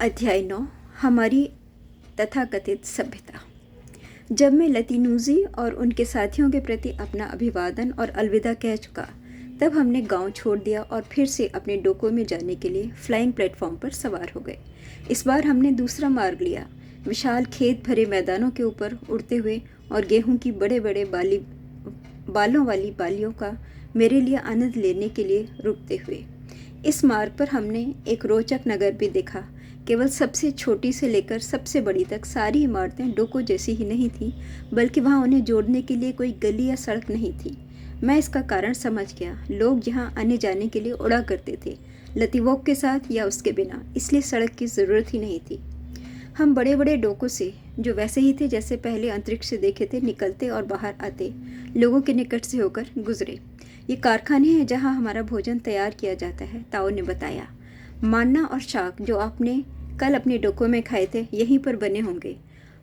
अध्याय 9 हमारी तथाकथित सभ्यता। जब मैं लतीनूजी और उनके साथियों के प्रति अपना अभिवादन और अलविदा कह चुका, तब हमने गांव छोड़ दिया और फिर से अपने डोको में जाने के लिए फ्लाइंग प्लेटफॉर्म पर सवार हो गए। इस बार हमने दूसरा मार्ग लिया, विशाल खेत भरे मैदानों के ऊपर उड़ते हुए और गेहूं की बड़े बड़े बालों वाली बालियों का मेरे लिए आनंद लेने के लिए रुकते हुए। इस मार्ग पर हमने एक रोचक नगर भी देखा। केवल सबसे छोटी से लेकर सबसे बड़ी तक सारी इमारतें डोको जैसी ही नहीं थीं, बल्कि वहाँ उन्हें जोड़ने के लिए कोई गली या सड़क नहीं थी। मैं इसका कारण समझ गया। लोग यहाँ आने जाने के लिए उड़ा करते थे, लतीवोक के साथ या उसके बिना, इसलिए सड़क की ज़रूरत ही नहीं थी। हम बड़े बड़े डोको से, जो वैसे ही थे जैसे पहले अंतरिक्ष से देखे थे, निकलते और बाहर आते लोगों के निकट से होकर गुजरे। ये कारखाने हैं जहाँ हमारा भोजन तैयार किया जाता है, ताओ ने बताया। मान्ना और शाक जो आपने कल अपने डोको में खाए थे, यहीं पर बने होंगे।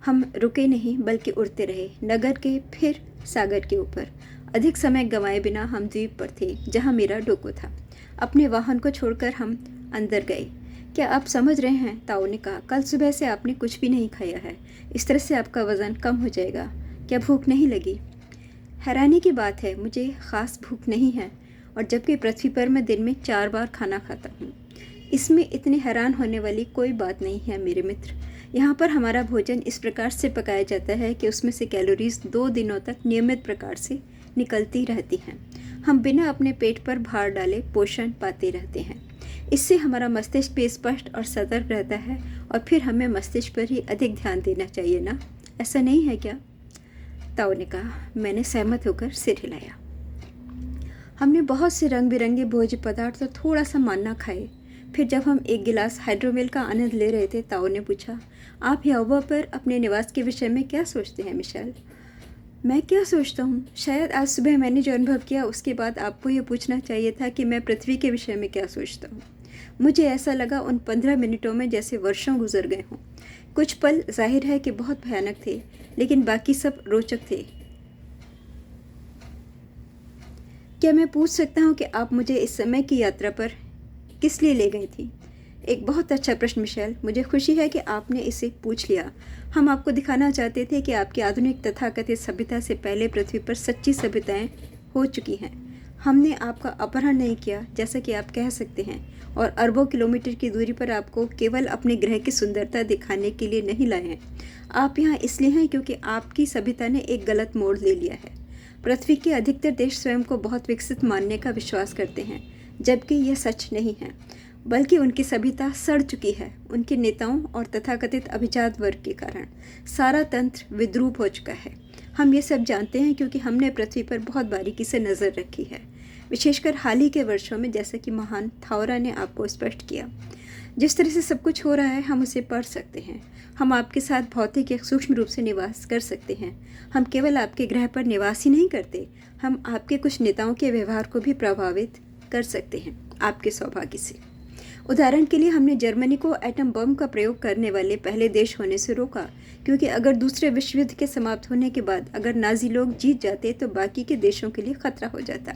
हम रुके नहीं बल्कि उड़ते रहे, नगर के फिर सागर के ऊपर। अधिक समय गंवाए बिना हम द्वीप पर थे जहाँ मेरा डोको था। अपने वाहन को छोड़कर हम अंदर गए। क्या आप समझ रहे हैं, ताओ ने कहा, कल सुबह से आपने कुछ भी नहीं खाया है। इस तरह से आपका वज़न कम हो जाएगा। क्या भूख नहीं लगी? हैरानी की बात है, मुझे ख़ास भूख नहीं है, और जबकि पृथ्वी पर मैं दिन में 4 बार खाना खाता हूँ। इसमें इतनी हैरान होने वाली कोई बात नहीं है मेरे मित्र। यहाँ पर हमारा भोजन इस प्रकार से पकाया जाता है कि उसमें से कैलोरीज 2 दिनों तक नियमित प्रकार से निकलती रहती हैं। हम बिना अपने पेट पर भार डाले पोषण पाते रहते हैं। इससे हमारा मस्तिष्क भी स्पष्ट और सतर्क रहता है, और फिर हमें मस्तिष्क पर ही अधिक ध्यान देना चाहिए ना, ऐसा नहीं है क्या? ताओ ने कहा। मैंने सहमत होकर सिर हिलाया। हमने बहुत से रंग बिरंगे भोज्य पदार्थ और थोड़ा सा मान्ना खाए। फिर जब हम एक गिलास हाइड्रोमिल का आनंद ले रहे थे, ताओ ने पूछा, आप यहोवा पर अपने निवास के विषय में क्या सोचते हैं मिशेल? मैं क्या सोचता हूँ? शायद आज सुबह मैंने जो अनुभव किया उसके बाद आपको ये पूछना चाहिए था कि मैं पृथ्वी के विषय में क्या सोचता हूँ। मुझे ऐसा लगा उन 15 मिनटों में जैसे वर्षों गुजर गए हों। कुछ पल जाहिर है कि बहुत भयानक थे, लेकिन बाकी सब रोचक थे। क्या मैं पूछ सकता हूँ कि आप मुझे इस समय की यात्रा पर किस लिए ले गई थी? एक बहुत अच्छा प्रश्न मिशेल, मुझे खुशी है कि आपने इसे पूछ लिया। हम आपको दिखाना चाहते थे कि आपकी आधुनिक तथाकथित सभ्यता से पहले पृथ्वी पर सच्ची सभ्यताएं हो चुकी हैं। हमने आपका अपहरण नहीं किया, जैसा कि आप कह सकते हैं, और अरबों किलोमीटर की दूरी पर आपको केवल अपने ग्रह की सुंदरता दिखाने के लिए नहीं लाए हैं। आप यहाँ इसलिए हैं क्योंकि आपकी सभ्यता ने एक गलत मोड़ ले लिया है। पृथ्वी के अधिकतर देश स्वयं को बहुत विकसित मानने का विश्वास करते हैं, जबकि यह सच नहीं है, बल्कि उनकी सभ्यता सड़ चुकी है। उनके नेताओं और तथाकथित अभिजात वर्ग के कारण सारा तंत्र विद्रूप हो चुका है। हम ये सब जानते हैं क्योंकि हमने पृथ्वी पर बहुत बारीकी से नज़र रखी है, विशेषकर हाल ही के वर्षों में, जैसा कि महान थाओरा ने आपको स्पष्ट किया। जिस तरह से सब कुछ हो रहा है, हम उसे पढ़ सकते हैं। हम आपके साथ भौतिक एक सूक्ष्म रूप से निवास कर सकते हैं। हम केवल आपके ग्रह पर निवास ही नहीं करते, हम आपके कुछ नेताओं के व्यवहार को भी प्रभावित कर सकते हैं, आपके सौभाग्य से। उदाहरण के लिए, हमने जर्मनी को एटम बम का प्रयोग करने वाले पहले देश होने से रोका, क्योंकि अगर दूसरे विश्व युद्ध के समाप्त होने के बाद अगर नाजी लोग जीत जाते तो बाकी के देशों के लिए खतरा हो जाता।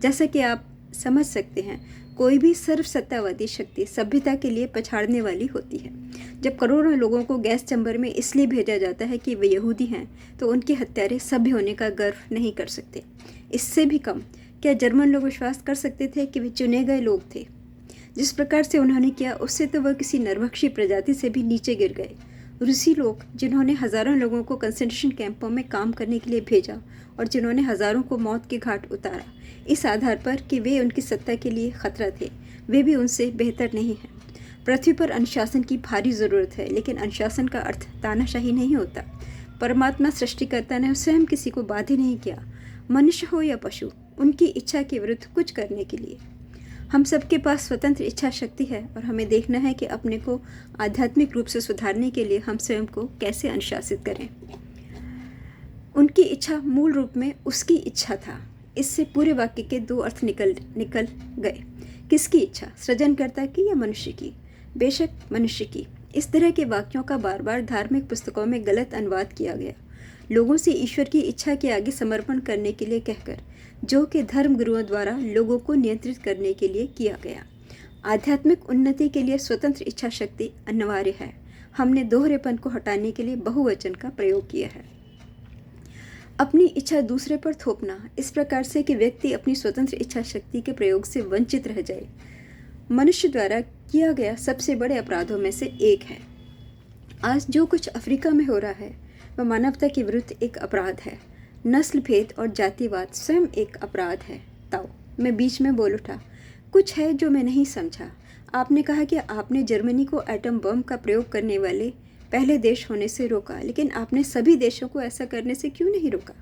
जैसा कि आप समझ सकते हैं, कोई भी सर्वसत्तावादी शक्ति सभ्यता के लिए पछाड़ने वाली होती है। जब करोड़ों लोगों को गैस चैम्बर में इसलिए भेजा जाता है कि वे यहूदी हैं, तो उनके हत्यारे सभ्य होने का गर्व नहीं कर सकते। इससे भी कम, क्या जर्मन लोग विश्वास कर सकते थे कि वे चुने गए लोग थे? जिस प्रकार से उन्होंने किया, उससे तो वह किसी नरभक्षी प्रजाति से भी नीचे गिर गए। रूसी लोग, जिन्होंने हज़ारों लोगों को कंसंट्रेशन कैंपों में काम करने के लिए भेजा और जिन्होंने हज़ारों को मौत के घाट उतारा, इस आधार पर कि वे उनकी सत्ता के लिए खतरा थे, वे भी उनसे बेहतर नहीं हैं। पृथ्वी पर अनुशासन की भारी ज़रूरत है, लेकिन अनुशासन का अर्थ तानाशाही नहीं होता। परमात्मा सृष्टिकर्ता ने स्वयं किसी को बाध्य नहीं किया, मनुष्य हो या पशु, उनकी इच्छा के विरुद्ध कुछ करने के लिए। हम सबके पास स्वतंत्र इच्छा शक्ति है, और हमें देखना है कि अपने को आध्यात्मिक रूप से सुधारने के लिए हम स्वयं को कैसे अनुशासित करें। उनकी इच्छा मूल रूप में उसकी इच्छा था। इससे पूरे वाक्य के 2 अर्थ निकल गए। किसकी इच्छा, सृजनकर्ता की या मनुष्य की? बेशक मनुष्य की। इस तरह के वाक्यों का बार बार धार्मिक पुस्तकों में गलत अनुवाद किया गया, लोगों से ईश्वर की इच्छा के आगे समर्पण करने के लिए कहकर, जो कि धर्म गुरुओं द्वारा लोगों को नियंत्रित करने के लिए किया गया। आध्यात्मिक उन्नति के लिए स्वतंत्र इच्छा शक्ति अनिवार्य है। हमने दोहरेपन को हटाने के लिए बहुवचन का प्रयोग किया है। अपनी इच्छा दूसरे पर थोपना इस प्रकार से कि व्यक्ति अपनी स्वतंत्र इच्छा शक्ति के प्रयोग से वंचित रह जाए, मनुष्य द्वारा किया गया सबसे बड़े अपराधों में से एक है। आज जो कुछ अफ्रीका में हो रहा है वह मानवता के विरुद्ध एक अपराध है। नस्ल भेद और जातिवाद स्वयं एक अपराध है। ताओ, मैं बीच में बोल उठा, कुछ है जो मैं नहीं समझा। आपने कहा कि आपने जर्मनी को एटम बम का प्रयोग करने वाले पहले देश होने से रोका, लेकिन आपने सभी देशों को ऐसा करने से क्यों नहीं रोका?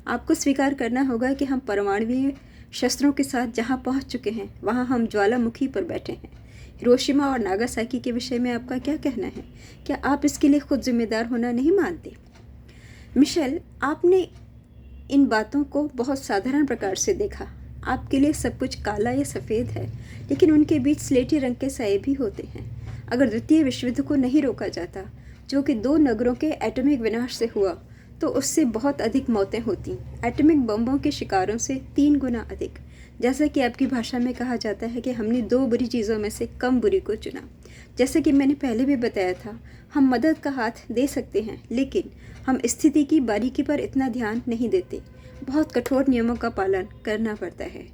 आपको स्वीकार करना होगा कि हम परमाणु शस्त्रों के साथ जहां पहुंच चुके हैं वहां हम ज्वालामुखी पर बैठे हैं। हिरोशिमा और नागासाकी के विषय में आपका क्या कहना है? क्या आप इसके लिए खुद जिम्मेदार होना नहीं मानते? मिशेल, आपने इन बातों को बहुत साधारण प्रकार से देखा। आपके लिए सब कुछ काला या सफ़ेद है, लेकिन उनके बीच स्लेटी रंग के साए भी होते हैं। अगर द्वितीय विश्व युद्ध को नहीं रोका जाता, जो कि 2 नगरों के एटॉमिक विनाश से हुआ, तो उससे बहुत अधिक मौतें होती, एटॉमिक बम्बों के शिकारों से 3 गुना अधिक। जैसा कि आपकी भाषा में कहा जाता है कि हमने 2 बुरी चीज़ों में से कम बुरी को चुना। जैसा कि मैंने पहले भी बताया था, हम मदद का हाथ दे सकते हैं, लेकिन हम स्थिति की बारीकी पर इतना ध्यान नहीं देते। बहुत कठोर नियमों का पालन करना पड़ता है।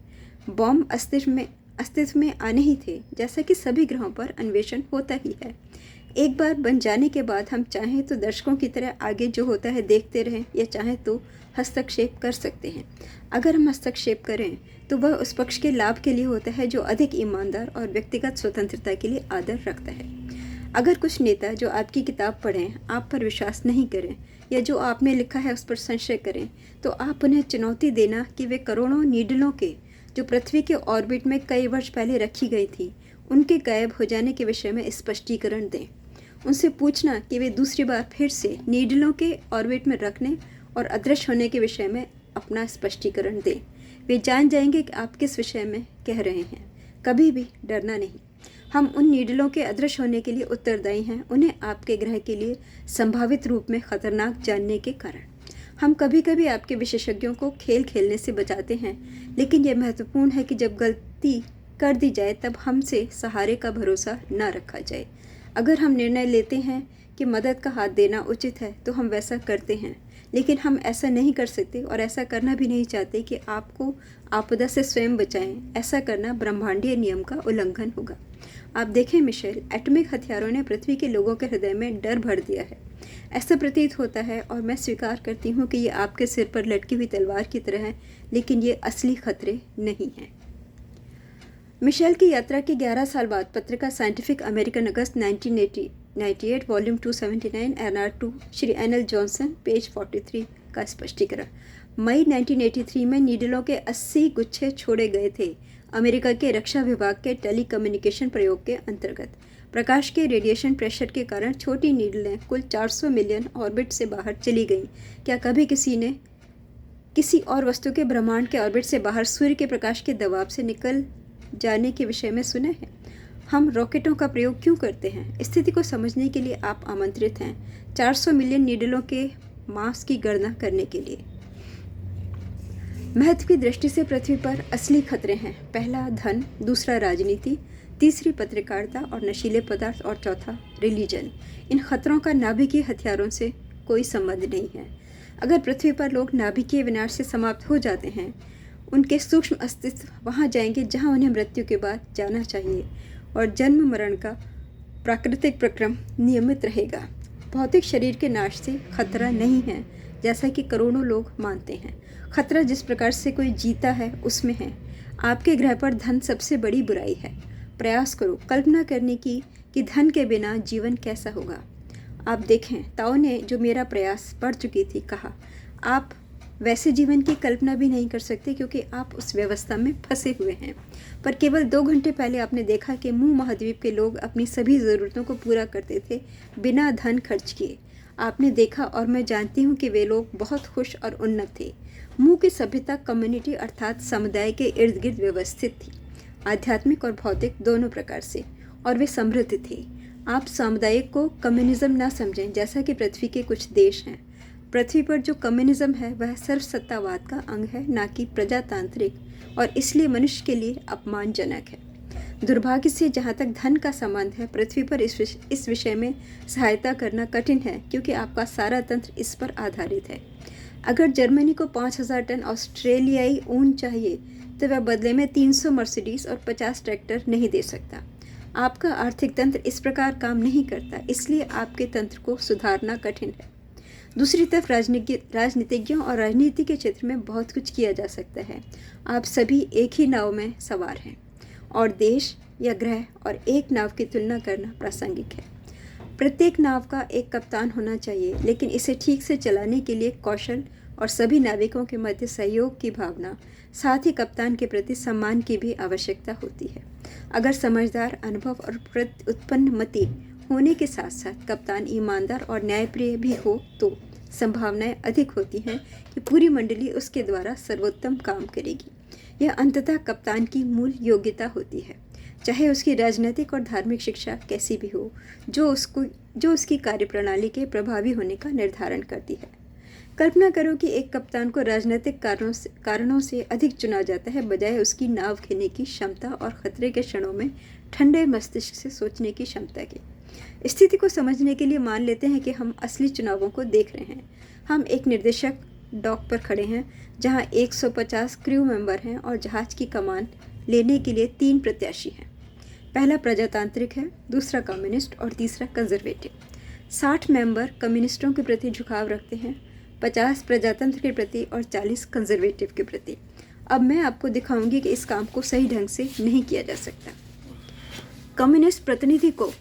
बॉम्ब अस्तित्व में आने ही थे, जैसा कि सभी ग्रहों पर अन्वेषण होता ही है। एक बार बन जाने के बाद हम चाहें तो दर्शकों की तरह आगे जो होता है देखते रहें, या चाहें तो हस्तक्षेप कर सकते हैं। अगर हम हस्तक्षेप करें तो वह उस पक्ष के लाभ के लिए होता है जो अधिक ईमानदार और व्यक्तिगत स्वतंत्रता के लिए आदर रखता है। अगर कुछ नेता जो आपकी किताब पढ़ें, आप पर विश्वास नहीं करें, या जो आपने लिखा है उस पर संशय करें, तो आप उन्हें चुनौती देना कि वे करोड़ों नीडलों के जो पृथ्वी के ऑर्बिट में कई वर्ष पहले रखी गई थी, उनके गायब हो जाने के विषय में स्पष्टीकरण दें। उनसे पूछना कि वे दूसरी बार फिर से नीडलों के ऑर्बिट में रखने और अदृश्य होने के विषय में अपना स्पष्टीकरण दें। वे जान जाएंगे कि आप किस विषय में कह रहे हैं। कभी भी डरना नहीं। हम उन नीडलों के अदृश्य होने के लिए उत्तरदायी हैं, उन्हें आपके ग्रह के लिए संभावित रूप में खतरनाक जानने के कारण। हम कभी कभी आपके विशेषज्ञों को खेल खेलने से बचाते हैं, लेकिन यह महत्वपूर्ण है कि जब गलती कर दी जाए तब हमसे सहारे का भरोसा न रखा जाए। अगर हम निर्णय लेते हैं कि मदद का हाथ देना उचित है तो हम वैसा करते हैं, लेकिन हम ऐसा नहीं कर सकते और ऐसा करना भी नहीं चाहते कि आपको आपदा से स्वयं बचाएं। ऐसा करना ब्रह्मांडीय नियम का उल्लंघन होगा। आप देखें मिशेल, एटॉमिक हथियारों ने पृथ्वी के लोगों के हृदय में डर भर दिया है। ऐसा प्रतीत होता है, और मैं स्वीकार करती हूँ कि ये आपके सिर पर लटकी हुई तलवार की तरह है, लेकिन ये असली खतरे नहीं हैं। मिशेल की यात्रा के 11 साल बाद पत्रिका साइंटिफिक अमेरिकन अगस्त 1998 volume 279 NR2 Shri NL Johnson page 43 का स्पष्टीकरण। मई 1983 में नीडलों के 80 गुच्छे छोड़े गए थे अमेरिका के रक्षा विभाग के टेलीकम्युनिकेशन प्रयोग के अंतर्गत। प्रकाश के रेडिएशन प्रेशर के कारण छोटी नीडलें कुल 400 मिलियन ऑर्बिट से बाहर चली गईं। क्या कभी किसी ने किसी और वस्तु के ब्रह्मांड के ऑर्बिट से बाहर सूर्य के प्रकाश के दबाव से निकल जाने के विषय में सुना है? हम रॉकेटों का प्रयोग क्यों करते हैं? स्थिति को समझने के लिए आप आमंत्रित हैं 400 मिलियन नीडलों के मास की गणना करने के लिए। महत्व की दृष्टि से पृथ्वी पर असली खतरे हैं। पहला धन, दूसरा राजनीति, तीसरी पत्रकारिता और नशीले पदार्थ, और चौथा रिलीजन। इन खतरों का नाभिकीय हथियारों से कोई संबंध नहीं है। अगर पृथ्वी पर लोग नाभिकीय विनाश से समाप्त हो जाते हैं, उनके सूक्ष्म अस्तित्व वहाँ जाएंगे जहाँ उन्हें मृत्यु के बाद जाना चाहिए, और जन्म मरण का प्राकृतिक प्रक्रम नियमित रहेगा। भौतिक शरीर के नाश से खतरा नहीं है, जैसा कि करोड़ों लोग मानते हैं। खतरा जिस प्रकार से कोई जीता है उसमें है। आपके ग्रह पर धन सबसे बड़ी बुराई है। प्रयास करो कल्पना करने की कि धन के बिना जीवन कैसा होगा। आप देखें, ताओ ने जो मेरा प्रयास पढ़ चुकी थी, कहा आप वैसे जीवन की कल्पना भी नहीं कर सकते क्योंकि आप उस व्यवस्था में फंसे हुए हैं। पर केवल 2 घंटे पहले आपने देखा कि मुंह महाद्वीप के लोग अपनी सभी ज़रूरतों को पूरा करते थे बिना धन खर्च किए। आपने देखा, और मैं जानती हूँ कि वे लोग बहुत खुश और उन्नत थे। मुंह की सभ्यता कम्युनिटी अर्थात समुदाय के इर्द गिर्द व्यवस्थित थी, आध्यात्मिक और भौतिक दोनों प्रकार से, और वे समृद्ध थे। आप सामुदायिक को कम्युनिज्म ना समझें जैसा कि पृथ्वी के कुछ देश हैं। पृथ्वी पर जो कम्युनिज्म है वह सर्वसत्तावाद का अंग है, ना कि प्रजातांत्रिक, और इसलिए मनुष्य के लिए अपमानजनक है। दुर्भाग्य से जहाँ तक धन का संबंध है, पृथ्वी पर इस विषय में सहायता करना कठिन है, क्योंकि आपका सारा तंत्र इस पर आधारित है। अगर जर्मनी को 5,000 टन ऑस्ट्रेलियाई ऊन चाहिए, तो वह बदले में 300 मर्सिडीज और 50 ट्रैक्टर नहीं दे सकता। आपका आर्थिक तंत्र इस प्रकार काम नहीं करता, इसलिए आपके तंत्र को सुधारना कठिन है। दूसरी तरफ राजनीतिज्ञों और राजनीति के क्षेत्र में बहुत कुछ किया जा सकता है। आप सभी एक ही नाव में सवार हैं, और देश या ग्रह और एक नाव की तुलना करना प्रासंगिक है। प्रत्येक नाव का एक कप्तान होना चाहिए, लेकिन इसे ठीक से चलाने के लिए कौशल और सभी नाविकों के मध्य सहयोग की भावना, साथ ही कप्तान के प्रति सम्मान की भी आवश्यकता होती है। अगर समझदार, अनुभव और उत्पन्नमति होने के साथ साथ कप्तान ईमानदार और न्यायप्रिय भी हो, तो संभावनाएं अधिक होती हैं कि पूरी मंडली उसके द्वारा सर्वोत्तम काम करेगी। यह अंततः कप्तान की मूल योग्यता होती है, चाहे उसकी राजनीतिक और धार्मिक शिक्षा कैसी भी हो, जो उसकी कार्यप्रणाली के प्रभावी होने का निर्धारण करती है। कल्पना करो कि एक कप्तान को राजनीतिक कारणों से अधिक चुना जाता है, बजाय उसकी नाव खेने की क्षमता और खतरे के क्षणों में ठंडे मस्तिष्क से सोचने की क्षमता की। स्थिति को समझने के लिए मान लेते हैं कि हम असली चुनावों को देख रहे हैं। हम एक निर्देशक डॉक पर खड़े हैं, जहां 150 क्रू मेंबर हैं और जहाज की कमान लेने के लिए 3 प्रत्याशी हैं। पहला प्रजातांत्रिक है, दूसरा कम्युनिस्ट और तीसरा कंजर्वेटिव। 60 मेंबर कम्युनिस्टों के प्रति झुकाव रखते हैं, 50 प्रजातंत्र के प्रति और 40 कंजर्वेटिव के प्रति। अब मैं आपको दिखाऊंगी कि इस काम को सही ढंग से नहीं किया जा सकता। कम्युनिस्ट प्रतिनिधि को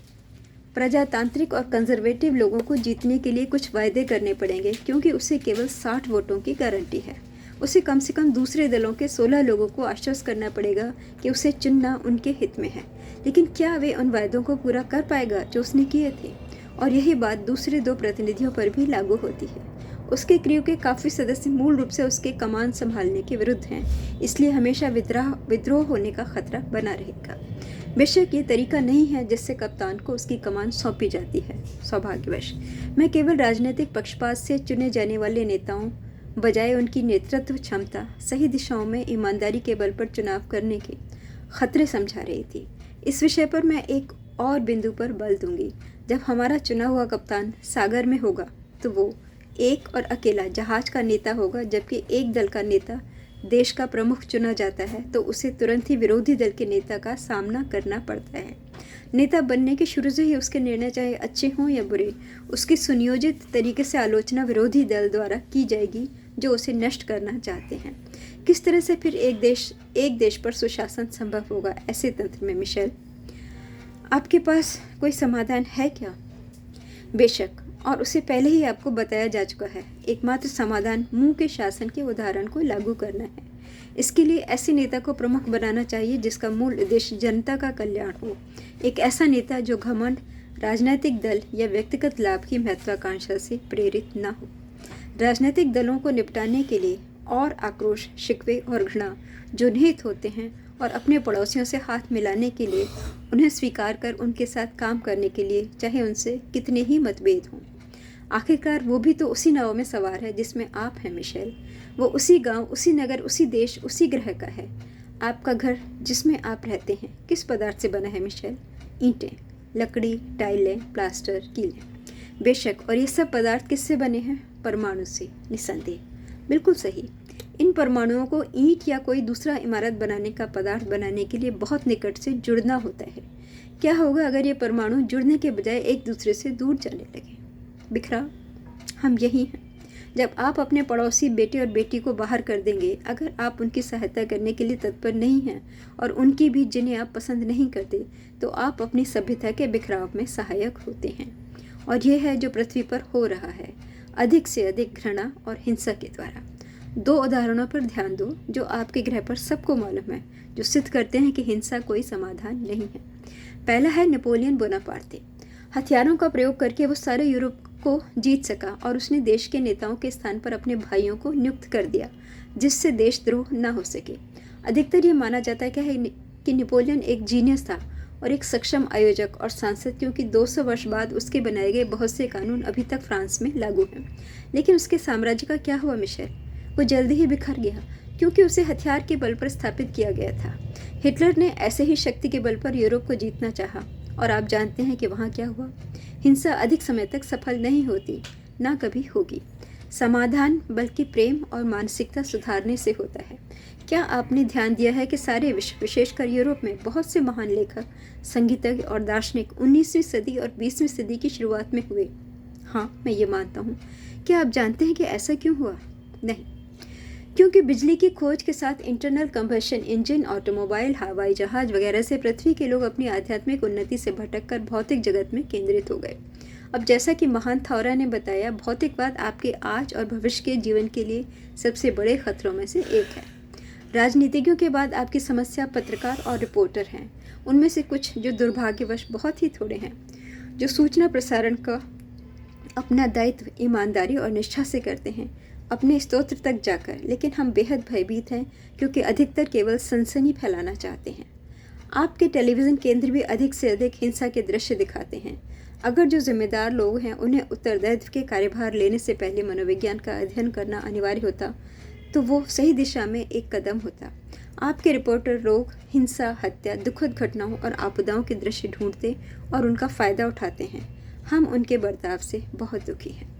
प्रजातांत्रिक और कंजर्वेटिव लोगों को जीतने के लिए कुछ वायदे करने पड़ेंगे, क्योंकि उसे केवल 60 वोटों की गारंटी है। उसे कम से कम दूसरे दलों के 16 लोगों को आश्वस्त करना पड़ेगा कि उसे चुनना उनके हित में है। लेकिन क्या वे उन वायदों को पूरा कर पाएगा जो उसने किए थे? और यही बात दूसरे 2 प्रतिनिधियों पर भी लागू होती है। उसके क्रू के काफ़ी सदस्य मूल रूप से उसके कमान संभालने के विरुद्ध हैं, इसलिए हमेशा विद्रोह होने का खतरा बना रहेगा। बेशक ये तरीका नहीं है जिससे कप्तान को उसकी कमान सौंपी जाती है। सौभाग्यवश मैं केवल राजनीतिक पक्षपात से चुने जाने वाले नेताओं, बजाय उनकी नेतृत्व क्षमता, सही दिशाओं में ईमानदारी के बल पर चुनाव करने के खतरे समझा रही थी। इस विषय पर मैं एक और बिंदु पर बल दूंगी। जब हमारा चुना हुआ कप्तान सागर में होगा, तो वो एक और अकेला जहाज का नेता होगा, जबकि एक दल का नेता देश का प्रमुख चुना जाता है तो उसे तुरंत ही विरोधी दल के नेता का सामना करना पड़ता है। नेता बनने के शुरू से ही उसके निर्णय, चाहे अच्छे हों या बुरे, उसकी सुनियोजित तरीके से आलोचना विरोधी दल द्वारा की जाएगी जो उसे नष्ट करना चाहते हैं। किस तरह से फिर एक देश पर सुशासन संभव होगा ऐसे तंत्र में? मिशेल, आपके पास कोई समाधान है क्या? बेशक, और उसे पहले ही आपको बताया जा चुका है। एकमात्र समाधान मुंह के शासन के उदाहरण को लागू करना है। इसके लिए ऐसे नेता को प्रमुख बनाना चाहिए जिसका मूल उद्देश्य जनता का कल्याण हो। एक ऐसा नेता जो घमंड, राजनीतिक दल या व्यक्तिगत लाभ की महत्वाकांक्षा से प्रेरित न हो। राजनीतिक दलों को निपटाने के लिए और आक्रोश, शिकवे और घृणा जो निहित होते हैं, और अपने पड़ोसियों से हाथ मिलाने के लिए उन्हें स्वीकार कर उनके साथ काम करने के लिए, चाहे उनसे कितने ही मतभेद हों। आखिरकार वो भी तो उसी नाव में सवार है जिसमें आप हैं मिशेल। वो उसी गांव, उसी नगर, उसी देश, उसी ग्रह का है। आपका घर जिसमें आप रहते हैं किस पदार्थ से बना है मिशेल? ईंटें, लकड़ी, टाइलें, प्लास्टर, कीलें। बेशक, और ये सब पदार्थ किससे बने हैं? परमाणु से। निस्संदेह, बिल्कुल सही। इन परमाणुओं को ईंट या कोई दूसरा इमारत बनाने का पदार्थ बनाने के लिए बहुत निकट से जुड़ना होता है। क्या होगा अगर ये परमाणु जुड़ने के बजाय एक दूसरे से दूर जाने लगे? बिखरा, हम यही हैं। जब आप अपने पड़ोसी बेटे और बेटी को बाहर कर देंगे, अगर आप उनकी सहायता करने के लिए तत्पर नहीं हैं और उनकी भी जिन्हें आप पसंद नहीं करते, तो आप अपनी सभ्यता के बिखराव में सहायक होते हैं। और यह है जो पृथ्वी पर हो रहा है, अधिक से अधिक घृणा और हिंसा के द्वारा। 2 उदाहरणों पर ध्यान दो जो आपके ग्रह पर सबको मालूम है, जो सिद्ध करते हैं कि हिंसा कोई समाधान नहीं है। पहला है नेपोलियन बोनापार्टे। हथियारों का प्रयोग करके वो सारे यूरोप को जीत सका और उसने देश के नेताओं के स्थान पर अपने भाइयों को नियुक्त कर दिया, जिससे देशद्रोह न हो सके। अधिकतर ये माना जाता है कि नेपोलियन एक जीनियस था और एक सक्षम आयोजक और सांसद, क्योंकि 200 वर्ष बाद उसके बनाए गए बहुत से कानून अभी तक फ्रांस में लागू हैं। लेकिन उसके साम्राज्य का क्या हुआ मिशेल? वो जल्दी ही बिखर गया, क्योंकि उसे हथियार के बल पर स्थापित किया गया था। हिटलर ने ऐसे ही शक्ति के बल पर यूरोप को जीतना चाहा, और आप जानते हैं कि वहाँ क्या हुआ। हिंसा अधिक समय तक सफल नहीं होती, ना कभी होगी। समाधान बल्कि प्रेम और मानसिकता सुधारने से होता है। क्या आपने ध्यान दिया है कि सारे विश्व, विशेषकर यूरोप में, बहुत से महान लेखक, संगीतज्ञ और दार्शनिक 19वीं सदी और 20वीं सदी की शुरुआत में हुए? हाँ, मैं ये मानता हूँ। क्या आप जानते हैं कि ऐसा क्यों हुआ? नहीं, क्योंकि बिजली की खोज के साथ इंटरनल कंबशन इंजन, ऑटोमोबाइल, हवाई जहाज वगैरह से पृथ्वी के लोग अपनी आध्यात्मिक उन्नति से भटककर भौतिक जगत में केंद्रित हो गए। अब जैसा कि महान थॉरा ने बताया, भौतिकवाद आपके आज और भविष्य के जीवन के लिए सबसे बड़े खतरों में से एक है। राजनीतिज्ञों के बाद आपकी समस्या पत्रकार और रिपोर्टर हैं। उनमें से कुछ जो दुर्भाग्यवश बहुत ही थोड़े हैं, जो सूचना प्रसारण का अपना दायित्व ईमानदारी और निष्ठा से करते हैं, अपने स्तोत्र तक जाकर। लेकिन हम बेहद भयभीत हैं, क्योंकि अधिकतर केवल सनसनी फैलाना चाहते हैं। आपके टेलीविज़न केंद्र भी अधिक से अधिक हिंसा के दृश्य दिखाते हैं। अगर जो जिम्मेदार लोग हैं उन्हें उत्तरदायित्व के कार्यभार लेने से पहले मनोविज्ञान का अध्ययन करना अनिवार्य होता, तो वो सही दिशा में एक कदम होता। आपके रिपोर्टर रोग, हिंसा, हत्या, दुखद घटनाओं और आपदाओं के दृश्य ढूंढते और उनका फ़ायदा उठाते हैं। हम उनके बर्ताव से बहुत दुखी हैं।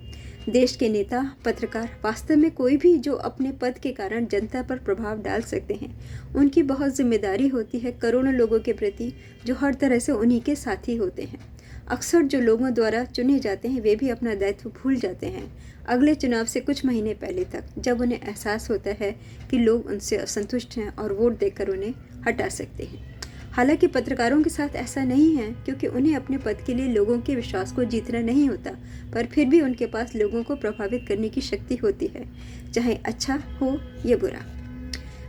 देश के नेता, पत्रकार, वास्तव में कोई भी जो अपने पद के कारण जनता पर प्रभाव डाल सकते हैं, उनकी बहुत जिम्मेदारी होती है करोड़ों लोगों के प्रति जो हर तरह से उन्हीं के साथी होते हैं। अक्सर जो लोगों द्वारा चुने जाते हैं वे भी अपना दायित्व भूल जाते हैं अगले चुनाव से कुछ महीने पहले तक, जब उन्हें एहसास होता है कि लोग उनसे असंतुष्ट हैं और वोट देकर उन्हें हटा सकते हैं। हालांकि पत्रकारों के साथ ऐसा नहीं है, क्योंकि उन्हें अपने पद के लिए लोगों के विश्वास को जीतना नहीं होता, पर फिर भी उनके पास लोगों को प्रभावित करने की शक्ति होती है, चाहे अच्छा हो या बुरा।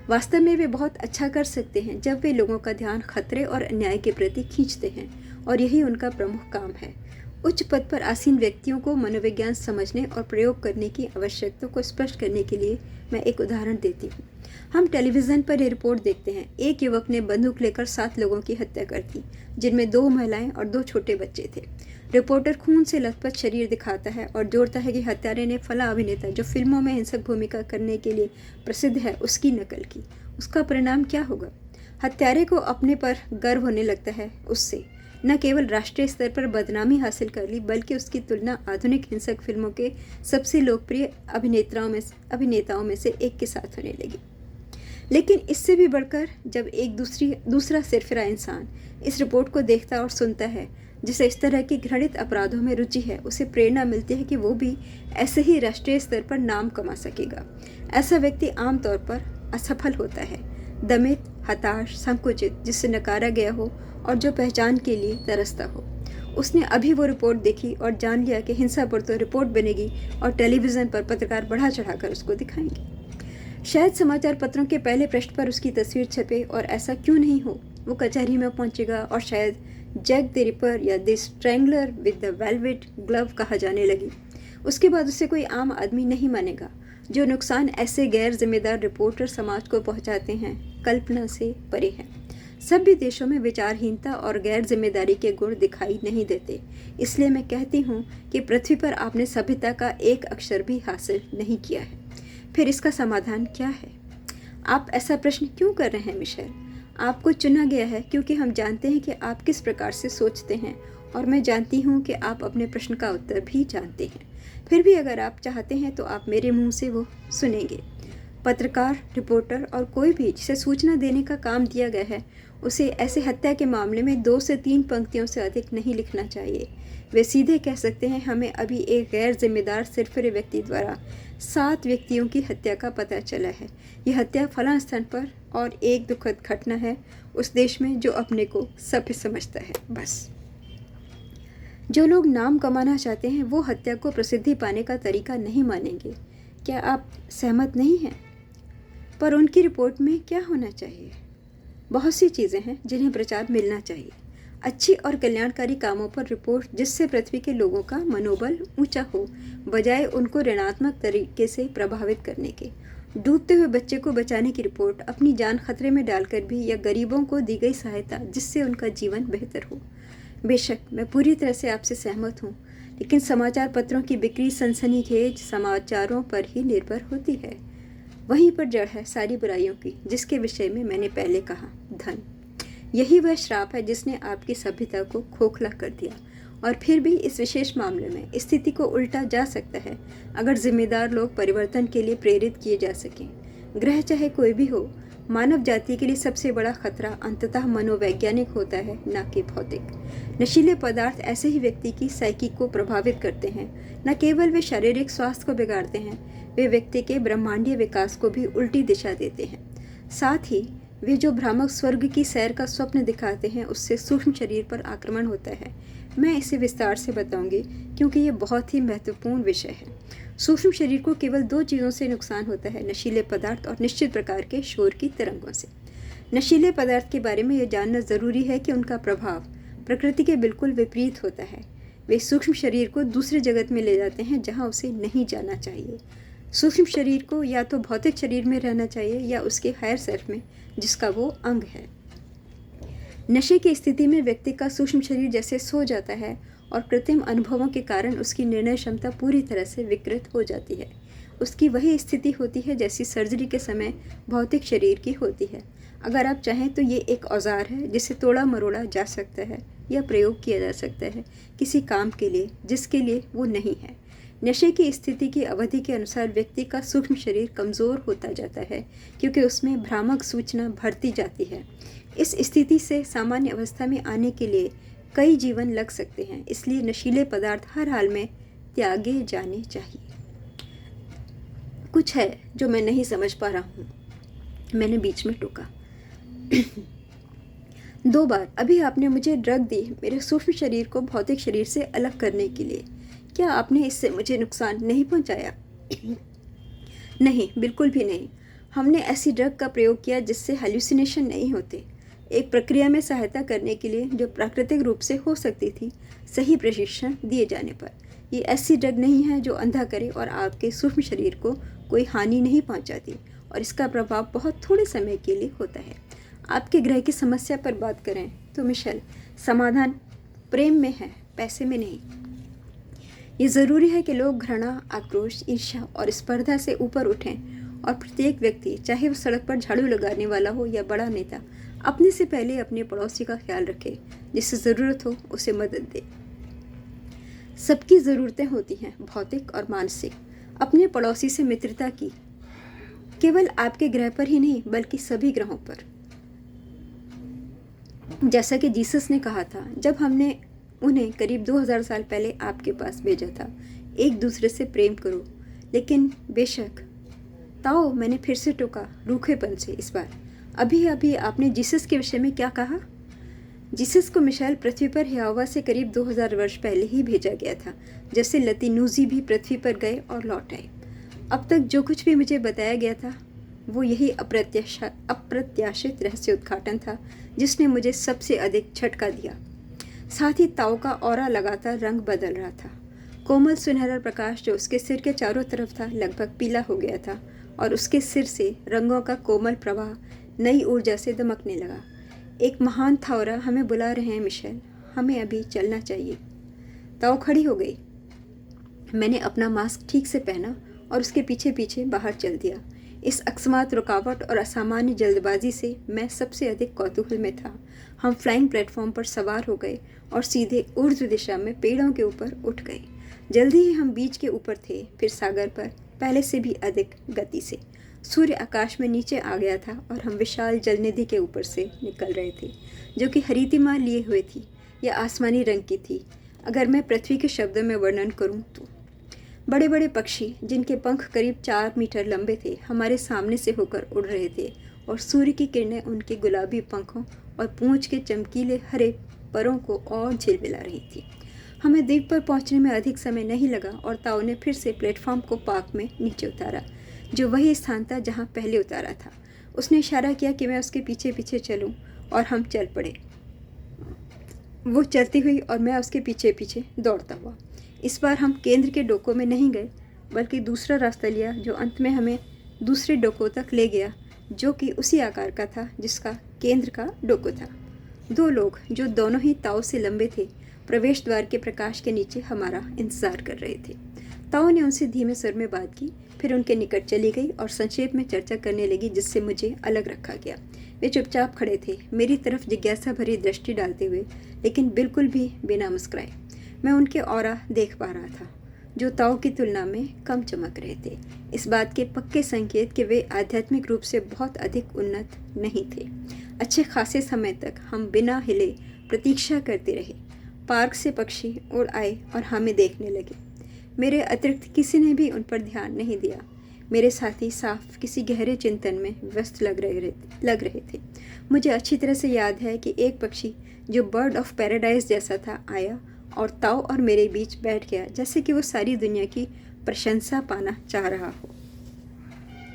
वास्तव में वे बहुत अच्छा कर सकते हैं जब वे लोगों का ध्यान खतरे और अन्याय के प्रति खींचते हैं, और यही उनका प्रमुख काम है। उच्च पद पर आसीन व्यक्तियों को मनोविज्ञान समझने और प्रयोग करने की आवश्यकता को स्पष्ट करने के लिए मैं एक उदाहरण देती हूँ। हम टेलीविज़न पर ये रिपोर्ट देखते हैं, एक युवक ने बंदूक लेकर 7 लोगों की हत्या कर दी, जिनमें 2 महिलाएं और 2 छोटे बच्चे थे। रिपोर्टर खून से लथपथ शरीर दिखाता है और जोड़ता है कि हत्यारे ने फला अभिनेता, जो फिल्मों में हिंसक भूमिका करने के लिए प्रसिद्ध है, उसकी नकल की। उसका परिणाम क्या होगा? हत्यारे को अपने पर गर्व होने लगता है। उससे न केवल राष्ट्रीय स्तर पर बदनामी हासिल कर ली, बल्कि उसकी तुलना आधुनिक हिंसक फिल्मों के सबसे लोकप्रिय अभिनेताओं में से एक के साथ होने लगी। लेकिन इससे भी बढ़कर जब एक दूसरा सिरफिरा इंसान इस रिपोर्ट को देखता और सुनता है, जिसे इस तरह की घृणित अपराधों में रुचि है, उसे प्रेरणा मिलती है कि वो भी ऐसे ही राष्ट्रीय स्तर पर नाम कमा सकेगा। ऐसा व्यक्ति आमतौर पर असफल होता है, दमित, हताश, संकुचित, जिससे नकारा गया हो और जो पहचान के लिए तरसता हो। उसने अभी वो रिपोर्ट देखी और जान लिया कि हिंसा पर तो रिपोर्ट बनेगी और टेलीविज़न पर पत्रकार बढ़ा चढ़ाकर उसको दिखाएंगे। शायद समाचार पत्रों के पहले पृष्ठ पर उसकी तस्वीर छपे, और ऐसा क्यों नहीं हो, वो कचहरी में पहुंचेगा और शायद जैक द रिपर या the strangler with the velvet glove कहा जाने लगी। उसके बाद उसे कोई आम आदमी नहीं मानेगा। जो नुकसान ऐसे गैर जिम्मेदार रिपोर्टर समाज को पहुंचाते हैं, कल्पना से परे है। सभी देशों में विचारहीनता और गैर जिम्मेदारी के गुण दिखाई नहीं देते। इसलिए मैं कहती हूँ कि पृथ्वी पर आपने सभ्यता का एक अक्षर भी हासिल नहीं किया है। फिर इसका समाधान क्या है? आप ऐसा प्रश्न क्यों कर रहे हैं मिशेल? आपको चुना गया है क्योंकि हम जानते हैं कि आप किस प्रकार से सोचते हैं, और मैं जानती हूँ कि आप अपने प्रश्न का उत्तर भी जानते हैं। फिर भी अगर आप चाहते हैं तो आप मेरे मुंह से वो सुनेंगे। पत्रकार, रिपोर्टर और कोई भी जिसे सूचना देने का काम दिया गया है, उसे ऐसे हत्या के मामले में 2 से 3 पंक्तियों से अधिक नहीं लिखना चाहिए। वे सीधे कह सकते हैं, हमें अभी एक गैर जिम्मेदार सिरफिरे व्यक्ति द्वारा 7 व्यक्तियों की हत्या का पता चला है। यह हत्या फलां स्थान पर और एक दुखद घटना है उस देश में जो अपने को सभ्य समझता है। बस जो लोग नाम कमाना चाहते हैं वो हत्या को प्रसिद्धि पाने का तरीका नहीं मानेंगे। क्या आप सहमत नहीं हैं? पर उनकी रिपोर्ट में क्या होना चाहिए? बहुत सी चीज़ें हैं जिन्हें प्रचार मिलना चाहिए। अच्छी और कल्याणकारी कामों पर रिपोर्ट, जिससे पृथ्वी के लोगों का मनोबल ऊंचा हो, बजाय उनको ऋणात्मक तरीके से प्रभावित करने के। डूबते हुए बच्चे को बचाने की रिपोर्ट, अपनी जान खतरे में डालकर भी, या गरीबों को दी गई सहायता जिससे उनका जीवन बेहतर हो। बेशक मैं पूरी तरह से आपसे सहमत हूँ, लेकिन समाचार पत्रों की बिक्री सनसनीखेज समाचारों पर ही निर्भर होती है। वहीं पर जड़ है सारी बुराइयों की, जिसके विषय में मैंने पहले कहा, धन। यही वह श्राप है जिसने आपकी सभ्यता को खोखला कर दिया। और फिर भी इस विशेष मामले में स्थिति को उल्टा जा सकता है अगर जिम्मेदार लोग परिवर्तन के लिए प्रेरित किए जा सकें। ग्रह चाहे कोई भी हो, मानव जाति के लिए सबसे बड़ा खतरा अंततः मनोवैज्ञानिक होता है, न कि भौतिक। नशीले पदार्थ ऐसे ही व्यक्ति की साइकी को प्रभावित करते हैं। न केवल वे शारीरिक स्वास्थ्य को बिगाड़ते हैं, वे व्यक्ति के ब्रह्मांडीय विकास को भी उल्टी दिशा देते हैं। साथ ही वे जो भ्रामक स्वर्ग की सैर का स्वप्न दिखाते हैं, उससे सूक्ष्म शरीर पर आक्रमण होता है। मैं इसे विस्तार से बताऊंगी क्योंकि ये बहुत ही महत्वपूर्ण विषय है। सूक्ष्म शरीर को केवल 2 चीज़ों से नुकसान होता है, नशीले पदार्थ और निश्चित प्रकार के शोर की तरंगों से। नशीले पदार्थ के बारे में यह जानना ज़रूरी है कि उनका प्रभाव प्रकृति के बिल्कुल विपरीत होता है। वे सूक्ष्म शरीर को दूसरे जगत में ले जाते हैं जहाँ उसे नहीं जाना चाहिए। सूक्ष्म शरीर को या तो भौतिक शरीर में रहना चाहिए या उसके हायर सेल्फ में, जिसका वो अंग है। नशे की स्थिति में व्यक्ति का सूक्ष्म शरीर जैसे सो जाता है और कृत्रिम अनुभवों के कारण उसकी निर्णय क्षमता पूरी तरह से विकृत हो जाती है। उसकी वही स्थिति होती है जैसी सर्जरी के समय भौतिक शरीर की होती है। अगर आप चाहें तो ये एक औजार है जिसे तोड़ा मरोड़ा जा सकता है या प्रयोग किया जा सकता है किसी काम के लिए जिसके लिए वो नहीं है। नशे की स्थिति की अवधि के अनुसार व्यक्ति का सूक्ष्म शरीर कमज़ोर होता जाता है क्योंकि उसमें भ्रामक सूचना भरती जाती है। इस स्थिति से सामान्य अवस्था में आने के लिए कई जीवन लग सकते हैं। इसलिए नशीले पदार्थ हर हाल में त्यागे जाने चाहिए। कुछ है जो मैं नहीं समझ पा रहा हूँ, मैंने बीच में टोका। 2 बार अभी आपने मुझे ड्रग दी मेरे सूक्ष्म शरीर को भौतिक शरीर से अलग करने के लिए। क्या आपने इससे मुझे नुकसान नहीं पहुँचाया? नहीं, बिल्कुल भी नहीं। हमने ऐसी ड्रग का प्रयोग किया जिससे हेल्यूसिनेशन नहीं होते। एक प्रक्रिया में सहायता करने के लिए जो प्राकृतिक रूप से हो सकती थी, सही प्रशिक्षण दिए जाने पर। ये ऐसी ड्रग नहीं है जो अंधा करे और आपके सूक्ष्म शरीर को कोई हानि नहीं पहुंचाती, और इसका प्रभाव बहुत थोड़े समय के लिए होता है। आपके ग्रह की समस्या पर बात करें तो मिशेल, समाधान प्रेम में है, पैसे में नहीं। ये ज़रूरी है कि लोग घृणा, आक्रोश, ईर्ष्या और स्पर्धा से ऊपर उठें और प्रत्येक व्यक्ति, चाहे वो सड़क पर झाड़ू लगाने वाला हो या बड़ा नेता, अपने से पहले अपने पड़ोसी का ख्याल रखे, जिसे ज़रूरत हो उसे मदद दे। सबकी ज़रूरतें होती हैं, भौतिक और मानसिक। अपने पड़ोसी से मित्रता की, केवल आपके ग्रह पर ही नहीं बल्कि सभी ग्रहों पर। जैसा कि जीसस ने कहा था जब हमने उन्हें करीब 2000 साल पहले आपके पास भेजा था, एक दूसरे से प्रेम करो। लेकिन बेशक ताओ, मैंने फिर से टोका रूखेपन से। इस बार अभी आपने जीसस के विषय में क्या कहा? जीसस को मिशेल पृथ्वी पर यहोवा से करीब 2000 वर्ष पहले ही भेजा गया था, जैसे लतीनूजी भी पृथ्वी पर गए और लौट आए। अब तक जो कुछ भी मुझे बताया गया था वो यही अप्रत्याशित रहस्य उद्घाटन था जिसने मुझे सबसे अधिक झटका दिया। साथ ही ताओ का ऑरा लगातार रंग बदल रहा था। कोमल सुनहरा प्रकाश जो उसके सिर के चारों तरफ था लगभग पीला हो गया था और उसके सिर से रंगों का कोमल प्रवाह नई ऊर्जा से दमकने लगा। एक महान थावरा हमें बुला रहे हैं मिशेल, हमें अभी चलना चाहिए। ताओ खड़ी हो गई। मैंने अपना मास्क ठीक से पहना और उसके पीछे पीछे बाहर चल दिया। इस अकस्मात रुकावट और असामान्य जल्दबाजी से मैं सबसे अधिक कौतूहल में था। हम फ्लाइंग प्लेटफॉर्म पर सवार हो गए और सीधे ऊर्ध्व दिशा में पेड़ों के ऊपर उठ गए। जल्दी ही हम बीच के ऊपर थे, फिर सागर पर, पहले से भी अधिक गति से। सूर्य आकाश में नीचे आ गया था और हम विशाल जलनिधि के ऊपर से निकल रहे थे, जो कि हरीतिमा लिए हुए थी या आसमानी रंग की थी। अगर मैं पृथ्वी के शब्दों में वर्णन करूं तो बड़े बड़े पक्षी जिनके पंख करीब 4 मीटर लंबे थे हमारे सामने से होकर उड़ रहे थे और सूर्य की किरणें उनके गुलाबी पंखों और पूंछ के चमकीले हरे परों को और झिलमिला रही थी। हमें द्वीप पर पहुंचने में अधिक समय नहीं लगा और ताओ ने फिर से प्लेटफॉर्म को पार्क में नीचे उतारा, जो वही स्थान था जहां पहले उतारा था। उसने इशारा किया कि मैं उसके पीछे पीछे चलूं और हम चल पड़े। वो चलती हुई और मैं उसके पीछे पीछे दौड़ता हुआ। इस बार हम केंद्र के डोकों में नहीं गए बल्कि दूसरा रास्ता लिया जो अंत में हमें दूसरे डोकों तक ले गया, जो कि उसी आकार का था जिसका केंद्र का डोको था। 2 लोग जो दोनों ही ताओ से लंबे थे प्रवेश द्वार के प्रकाश के नीचे हमारा इंतजार कर रहे थे। ताऊ ने उनसे धीमे स्वर में बात की, फिर उनके निकट चली गई और संक्षेप में चर्चा करने लगी, जिससे मुझे अलग रखा गया। वे चुपचाप खड़े थे, मेरी तरफ जिज्ञासा भरी दृष्टि डालते हुए, लेकिन बिल्कुल भी बिना मुस्कुराए। मैं उनके ऑरा देख पा रहा था, जो ताऊ की तुलना में कम चमक रहे थे। इस बात के पक्के संकेत कि वे आध्यात्मिक रूप से बहुत अधिक उन्नत नहीं थे। अच्छे खासे समय तक हम बिना हिले प्रतीक्षा करते रहे। पार्क से पक्षी उड़ आए और हमें देखने लगे। मेरे अतिरिक्त किसी ने भी उन पर ध्यान नहीं दिया। मेरे साथी साफ किसी गहरे चिंतन में व्यस्त लग रहे थे। मुझे अच्छी तरह से याद है कि एक पक्षी जो बर्ड ऑफ पैराडाइज जैसा था आया और ताऊ और मेरे बीच बैठ गया, जैसे कि वो सारी दुनिया की प्रशंसा पाना चाह रहा हो।